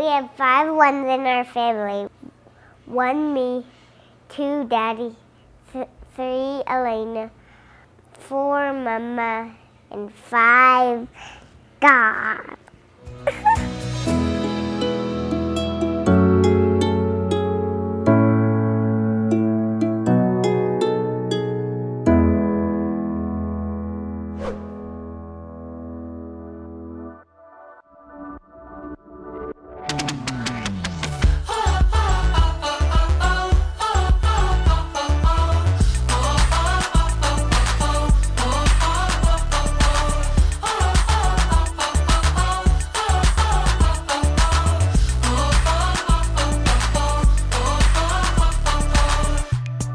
We have 5 ones in our family. 1 me, 2 Daddy, 3 Elena, 4 Mama, and 5 God.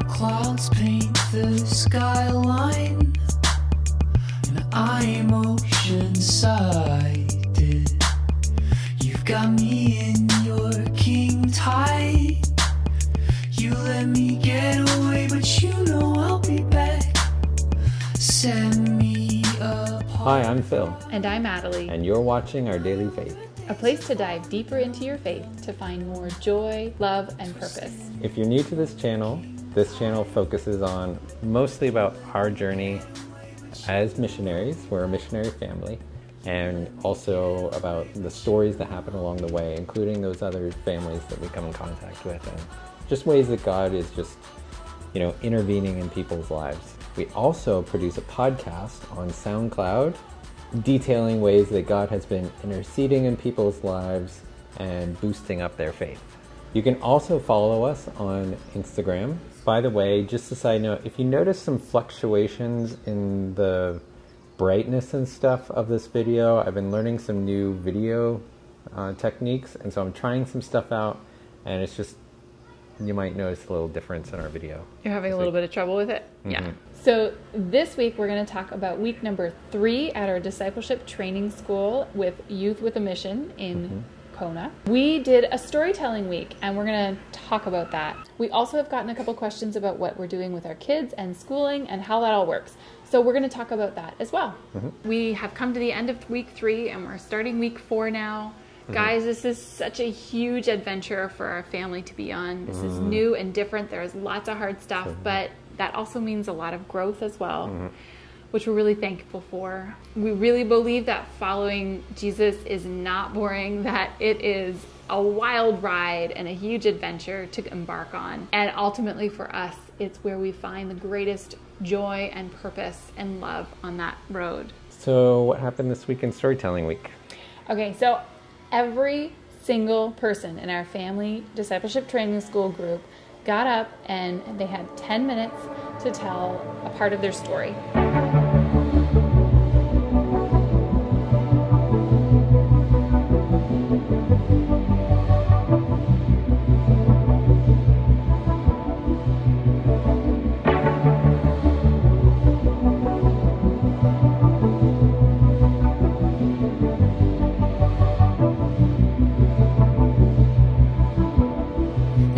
Clouds paint the skyline, and I'm ocean-sided. You've got me in your king tide. You let me get away, but you know I'll be back. Set me apart. Hi, I'm Phil. And I'm Adelie. And you're watching Our Daily Faith. A place to dive deeper into your faith to find more joy, love, and purpose. If you're new to this channel focuses on mostly about our journey as missionaries. We're a missionary family, and also about the stories that happen along the way, including those other families that we come in contact with, and just ways that God is just, intervening in people's lives. We also produce a podcast on SoundCloud detailing ways that God has been interceding in people's lives and boosting up their faith. You can also follow us on Instagram. By the way, just a side note, if you notice some fluctuations in the brightness and stuff of this video, I've been learning some new video techniques, and so I'm trying some stuff out, and it's just, you might notice a little difference in our video. You're having a little bit of trouble with it? Mm-hmm. Yeah. So this week we're going to talk about week number 3 at our discipleship training school with Youth with a Mission in Kona. We did a storytelling week, and we're going to talk about that. We also have gotten a couple questions about what we're doing with our kids and schooling and how that all works. So we're going to talk about that as well. We have come to the end of week 3, and we're starting week 4 now. Guys, this is such a huge adventure for our family to be on. This is new and different. There's lots of hard stuff, but that also means a lot of growth as well, which we're really thankful for. We really believe that following Jesus is not boring, that it is a wild ride and a huge adventure to embark on. And ultimately for us, it's where we find the greatest joy and purpose and love on that road. So what happened this week in Storytelling Week? Okay, so every single person in our family discipleship training school group got up and they had 10 minutes to tell a part of their story.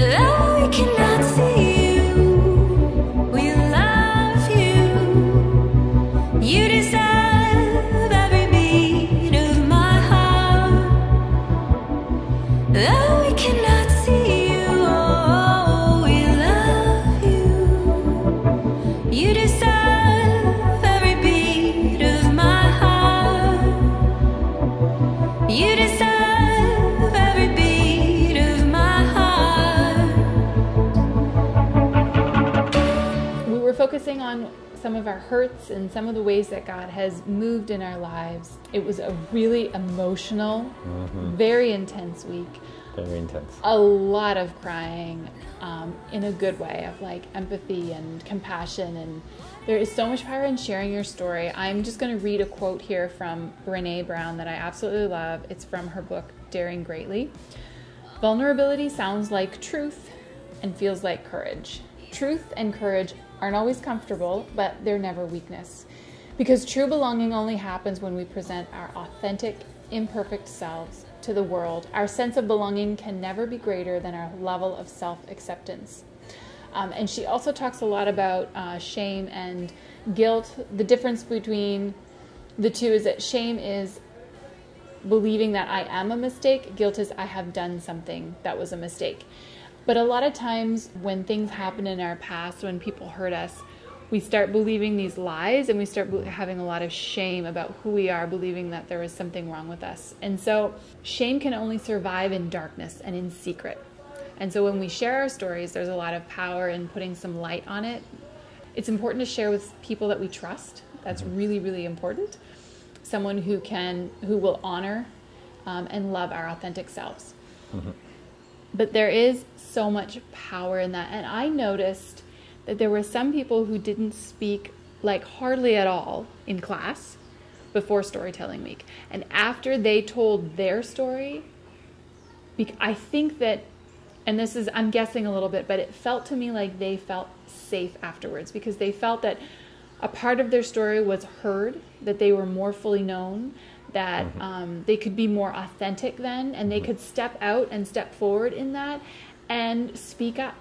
I cannot see you. We love you. You deserve every beat of my heart. Though we cannot see you, oh, we love you. You deserve every beat of my heart. You deserve every beat of my heart. We were focusing on some of our hurts and some of the ways that God has moved in our lives. It was a really emotional, very intense week. Very intense. A lot of crying in a good way, of like empathy and compassion, and there is so much power in sharing your story. I'm just going to read a quote here from Brené Brown that I absolutely love. It's from her book, Daring Greatly. Vulnerability sounds like truth and feels like courage. Truth and courage aren't always comfortable, but they're never weakness. Because true belonging only happens when we present our authentic, imperfect selves to the world. Our sense of belonging can never be greater than our level of self-acceptance. And she also talks a lot about shame and guilt. The difference between the two is that shame is believing that I am a mistake. Guilt is I have done something that was a mistake. But a lot of times when things happen in our past, when people hurt us, we start believing these lies, and we start having a lot of shame about who we are, believing that there was something wrong with us. And so shame can only survive in darkness and in secret. And so when we share our stories, there's a lot of power in putting some light on it. It's important to share with people that we trust. That's really, really important. Someone who will honor and love our authentic selves. Mm-hmm. But there is so much power in that. And I noticed that there were some people who didn't speak like hardly at all in class before storytelling week. And after they told their story, I think that, and this is, I'm guessing a little bit, but it felt to me like they felt safe afterwards, because they felt that a part of their story was heard, that they were more fully known, that they could be more authentic then, and they could step out and step forward in that and speak up.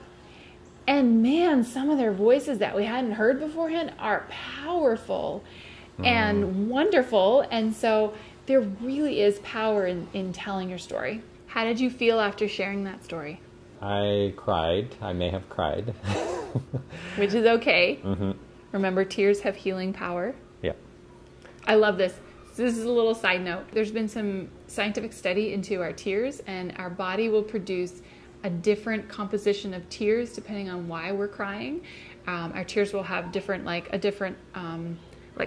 And man, some of their voices that we hadn't heard beforehand are powerful and wonderful. And so there really is power in telling your story. How did you feel after sharing that story? I cried. I may have cried. Which is okay. Mm-hmm. Remember, tears have healing power. Yeah. I love this. So this is a little side note. There's been some scientific study into our tears, and our body will produce a different composition of tears depending on why we're crying. Our tears will have different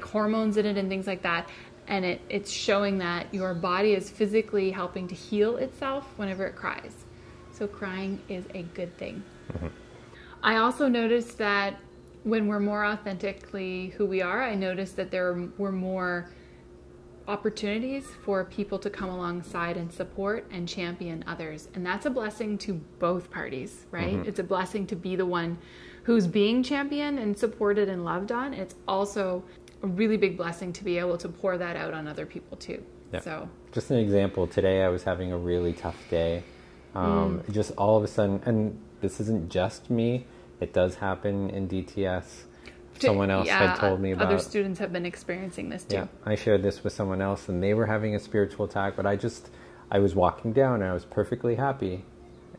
hormones in it and things like that. And it's showing that your body is physically helping to heal itself whenever it cries. So crying is a good thing. Mm-hmm. I also noticed that when we're more authentically who we are, I noticed that there were more opportunities for people to come alongside and support and champion others. And that's a blessing to both parties, right? Mm-hmm. It's a blessing to be the one who's being championed and supported and loved on. It's also a really big blessing to be able to pour that out on other people too. Yeah. So just an example, today I was having a really tough day. Just all of a sudden, and this isn't just me, it does happen in DTS. Someone else had told me about. Other students have been experiencing this too. Yeah, I shared this with someone else, and they were having a spiritual attack, but I was walking down, and I was perfectly happy.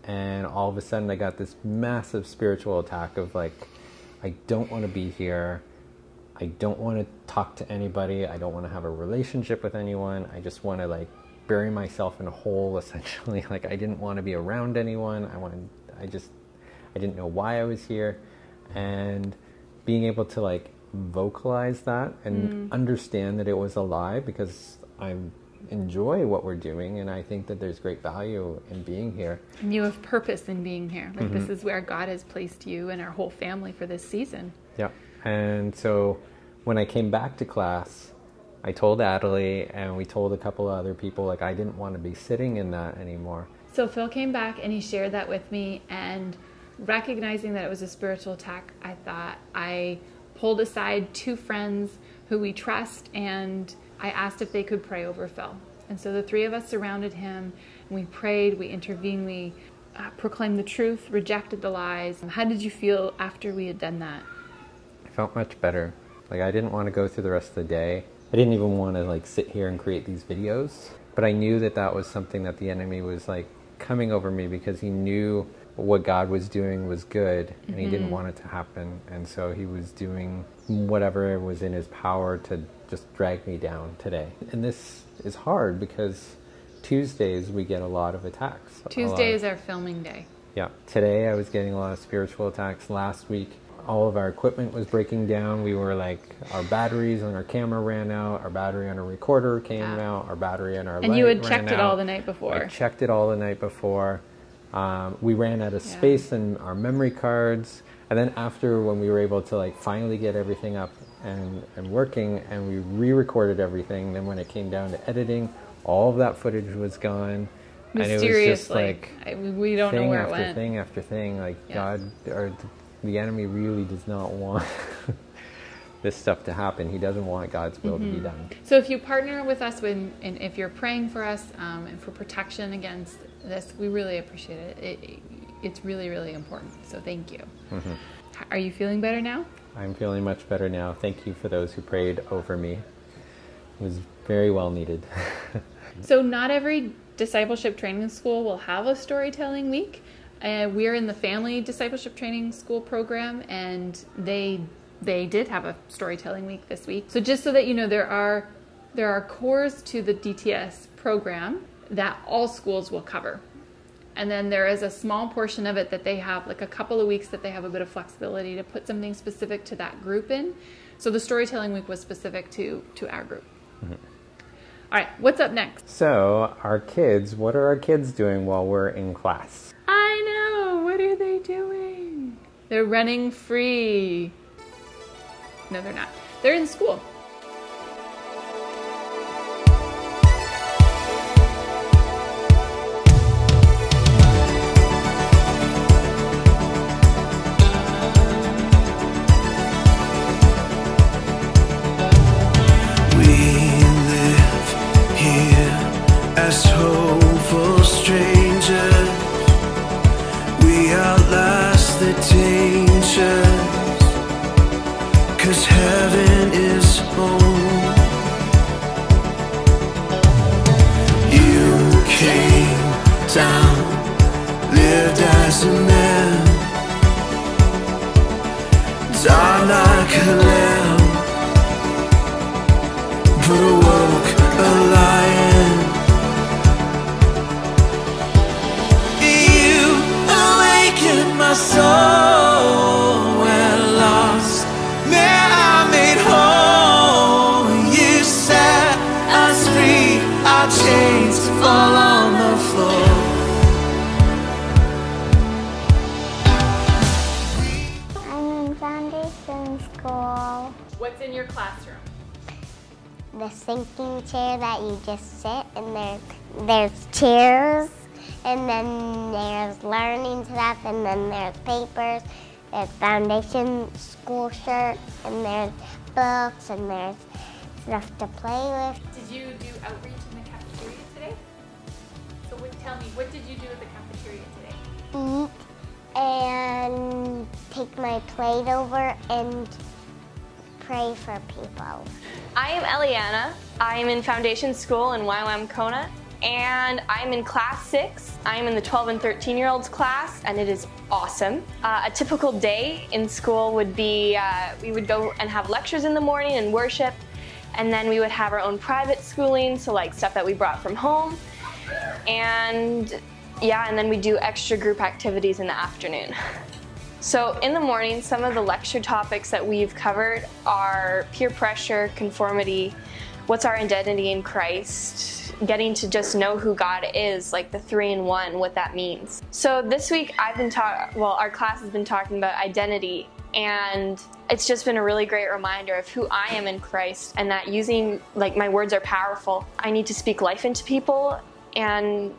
And all of a sudden, I got this massive spiritual attack of like, I don't want to be here. I don't want to talk to anybody. I don't want to have a relationship with anyone. I just want to like bury myself in a hole, essentially. Like I didn't want to be around anyone. I didn't know why I was here. And being able to like vocalize that and understand that it was a lie, because I enjoy what we're doing and I think that there's great value in being here. And you have purpose in being here. Like this is where God has placed you and our whole family for this season. Yeah. And so when I came back to class, I told Adelaide, and we told a couple of other people, like I didn't want to be sitting in that anymore. So Phil came back and he shared that with me, and recognizing that it was a spiritual attack, I pulled aside two friends who we trust, and I asked if they could pray over Phil. And so the three of us surrounded him, and we prayed, we intervened, we proclaimed the truth, rejected the lies. How did you feel after we had done that? I felt much better. Like I didn't want to go through the rest of the day. I didn't even want to like sit here and create these videos, but I knew that that was something that the enemy was like coming over me, because he knew what God was doing was good, and he didn't want it to happen. And so he was doing whatever was in his power to just drag me down today. And this is hard because Tuesdays we get a lot of attacks. Tuesday is our filming day. Yeah. Today I was getting a lot of spiritual attacks. Last week all of our equipment was breaking down. We were like, our batteries on our camera ran out, our battery on our recorder came out, our battery on our light ran out. And you had checked it all the night before. I checked it all the night before. We ran out of space in our memory cards. And then after, when we were able to like finally get everything up and working, and we re-recorded everything, then when it came down to editing, all of that footage was gone. Mysteriously. And it was just like, we don't know where it went. Thing after thing, like God, or the enemy really does not want this stuff to happen. He doesn't want God's will to be done. So if you partner with us and if you're praying for us and for protection against this, we really appreciate it. It's really, really important. So thank you. Are you feeling better now? I'm feeling much better now. Thank you for those who prayed over me. It was very well needed. So not every discipleship training school will have a storytelling week. We're in the Family Discipleship Training School program, and they did have a storytelling week this week. So just so that you know, there are cores to the DTS program that all schools will cover. And then there is a small portion of it that they have, like a couple of weeks that they have a bit of flexibility to put something specific to that group in. So the storytelling week was specific to our group. Mm-hmm. All right, what's up next? So what are our kids doing while we're in class? I know, what are they doing? They're running free. No, they're not. They're in school. As hopeful strangers, we outlast the dangers, 'cause heaven is home. You came down, lived as a man, died like a lamb, but awoke a lion. My soul went lost, man, I made whole. You set us free, our chains fall on the floor. I'm in foundation school. What's in your classroom? The sinking chair that you just sit, and there's chairs. And then there's learning stuff, and then there's papers, there's foundation school shirts, and there's books, and there's stuff to play with. Did you do outreach in the cafeteria today? So tell me, what did you do at the cafeteria today? Eat and take my plate over and pray for people. I am Eliana. I am in foundation school in YWAM Kona. And I'm in class 6. I'm in the 12 and 13-year-olds class, and it is awesome. A typical day in school would be, we would go and have lectures in the morning and worship, and then we would have our own private schooling, so like stuff that we brought from home. And yeah, and then we do extra group activities in the afternoon. So in the morning, some of the lecture topics that we've covered are peer pressure, conformity, what's our identity in Christ, getting to just know who God is, like the 3-in-1, what that means. So this week our class has been talking about identity, and it's just been a really great reminder of who I am in Christ, and that like my words are powerful. I need to speak life into people and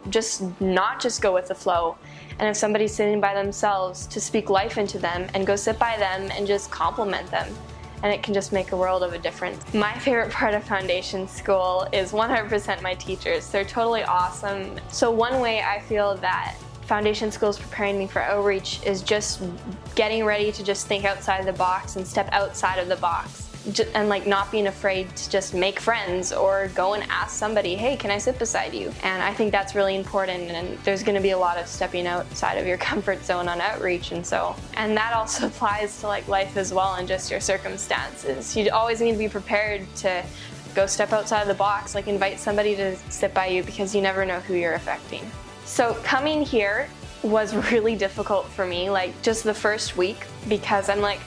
not just go with the flow. And if somebody's sitting by themselves, to speak life into them and go sit by them and just compliment them. And it can just make a world of a difference. My favorite part of foundation school is 100% my teachers. They're totally awesome. So one way I feel that foundation school is preparing me for outreach is just getting ready to just think outside the box and step outside of the box. And like not being afraid to just make friends or go and ask somebody, hey, can I sit beside you? And I think that's really important, and there's going to be a lot of stepping outside of your comfort zone on outreach, and that also applies to like life as well and just your circumstances. You always need to be prepared to go step outside of the box, like invite somebody to sit by you, because you never know who you're affecting. So coming here was really difficult for me, like just the first week, because I'm like,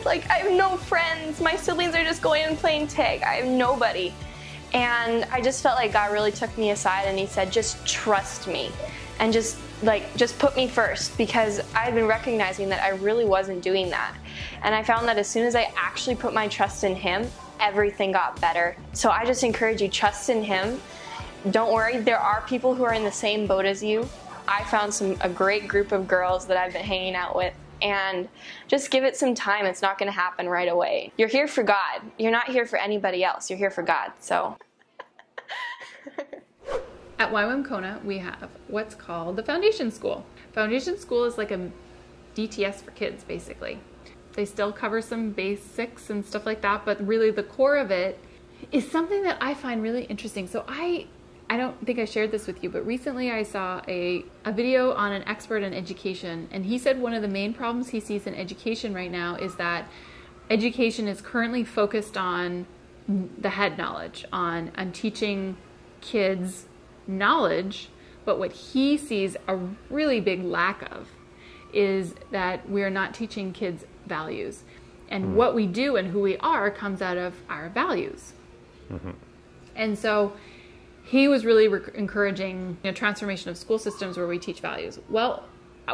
like I have no friends. My siblings are just going and playing tag. I have nobody. And I just felt like God really took me aside and he said, just trust me and just put me first, because I've been recognizing that I really wasn't doing that. And I found that as soon as I actually put my trust in him, everything got better. So I just encourage you, trust in him. Don't worry, there are people who are in the same boat as you. I found a great group of girls that I've been hanging out with. And just give it some time. It's not going to happen right away. You're here for God. You're not here for anybody else. You're here for God. So at YWAM Kona, we have what's called the Foundation School. Foundation School is like a DTS for kids, basically. They still cover some basics and stuff like that, but really the core of it is something that I find really interesting. So I don't think I shared this with you, but recently I saw a video on an expert in education, and he said one of the main problems he sees in education right now is that education is currently focused on the head knowledge, on teaching kids knowledge, but what he sees a really big lack of is that we're not teaching kids values. And what we do and who we are comes out of our values. And so he was really encouraging a transformation of school systems where we teach values. Well,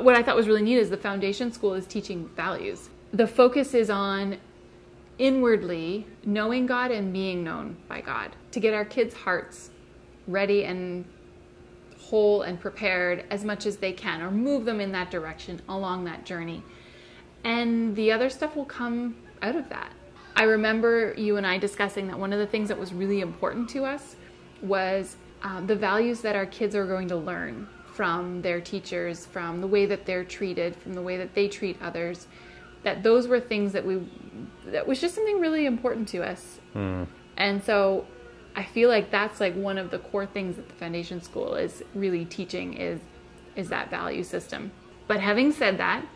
what I thought was really neat is the foundation school is teaching values. The focus is on inwardly knowing God and being known by God, to get our kids' hearts ready and whole and prepared as much as they can, or move them in that direction along that journey. And the other stuff will come out of that. I remember you and I discussing that one of the things that was really important to us was the values that our kids are going to learn from their teachers, from the way that they're treated, from the way that they treat others, that those were things that was just something really important to us. And so I feel like that's like one of the core things that the foundation school is really teaching is that value system. But having said that,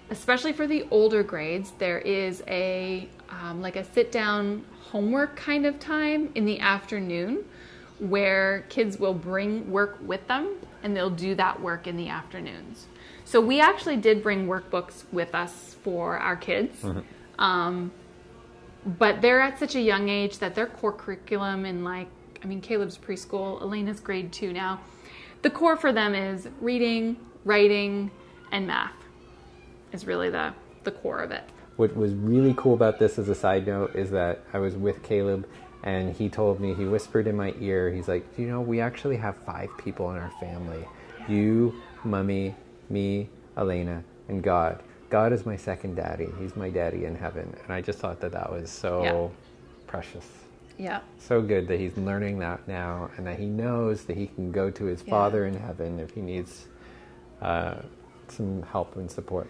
especially for the older grades, there is a like a sit-down homework kind of time in the afternoon where kids will bring work with them and they'll do that work in the afternoons. So we actually did bring workbooks with us for our kids. But they're at such a young age that their core curriculum in Caleb's preschool, Elena's grade 2 now, the core for them is reading, writing, and math is really the core of it. What was really cool about this as a side note is that I was with Caleb and he told me, he whispered in my ear, he's like, you know, we actually have 5 people in our family. You, Mommy, me, Elena, and God. God is my second daddy. He's my daddy in heaven. And I just thought that was so precious. Yeah. So good that he's learning that now and that he knows that he can go to his Father in heaven if he needs some help and support.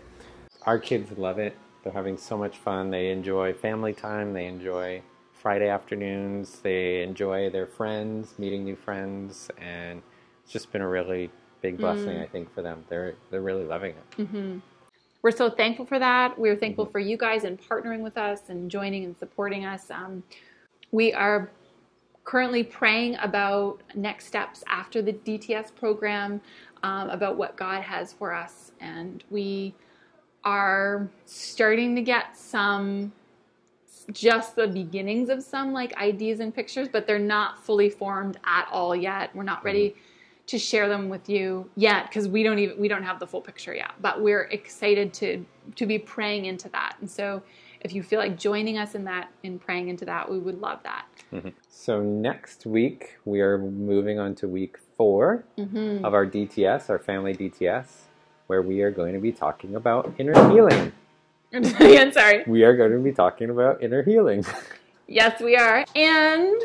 Our kids love it. They're having so much fun. They enjoy family time. They enjoy Friday afternoons. They enjoy their friends, meeting new friends. And it's just been a really big blessing, I think, for them. They're really loving it. We're so thankful for that. We're thankful for you guys and partnering with us and joining and supporting us. We are currently praying about next steps after the DTS program, about what God has for us. And we are starting to get just the beginnings of some ideas and pictures, but they're not fully formed at all yet. We're not ready to share them with you yet because we don't have the full picture yet, but we're excited to be praying into that. And so if you feel like joining us in praying into that, we would love that. So next week we are moving on to week 4 of our DTS, our family DTS, where we are going to be talking about inner healing. Again, sorry. We are going to be talking about inner healing. Yes, we are. And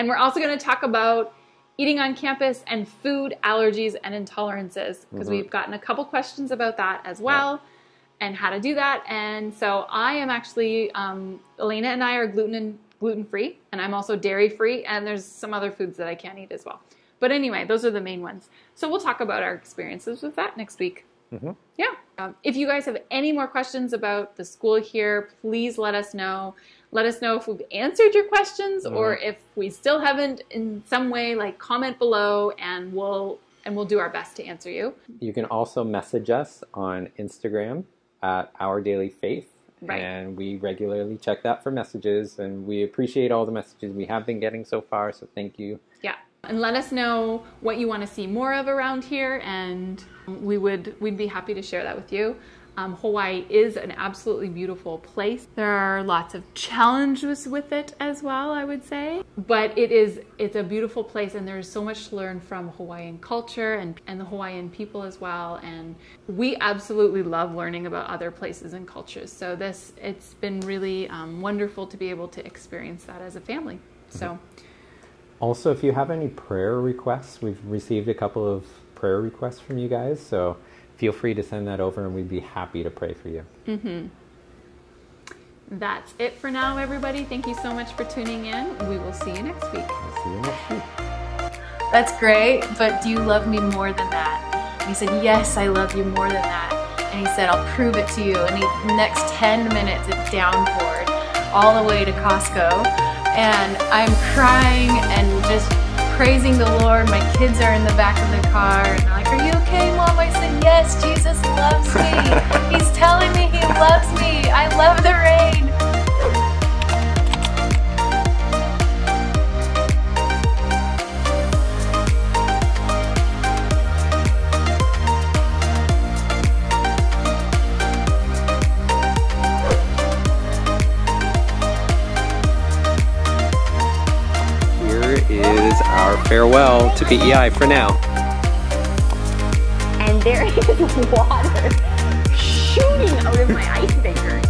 we're also going to talk about eating on campus and food allergies and intolerances, because we've gotten a couple questions about that as well, and how to do that. And so I am actually, Elena and I are gluten-free, and I'm also dairy-free, and there's some other foods that I can't eat as well. But anyway, those are the main ones. So we'll talk about our experiences with that next week. Yeah. If you guys have any more questions about the school here, please let us know. Let us know if we've answered your questions or if we still haven't in some way, comment below and we'll do our best to answer you. You can also message us on Instagram at Our Daily Faith. Right. And we regularly check that for messages, and we appreciate all the messages we have been getting so far, so thank you. Yeah. And let us know what you want to see more of around here, and we'd be happy to share that with you. Hawaii is an absolutely beautiful place. There are lots of challenges with it as well, I would say. But it's a beautiful place, and there's so much to learn from Hawaiian culture and the Hawaiian people as well. And we absolutely love learning about other places and cultures. So it's been really wonderful to be able to experience that as a family. So. Also, if you have any prayer requests, we've received a couple of prayer requests from you guys, so feel free to send that over and we'd be happy to pray for you. That's it for now, everybody. Thank you so much for tuning in. We will see you next week. I'll see you next week. That's great, but do you love me more than that? And he said, yes, I love you more than that. And he said, I'll prove it to you. And the next 10 minutes, it downpoured all the way to Costco. And I'm crying and just praising the Lord. My kids are in the back of the car and they're like, are you okay, Mom? I said, yes, Jesus loves me. He's telling me he loves me. I love the rain. Is our farewell to PEI for now. And there is water shooting out of my ice maker.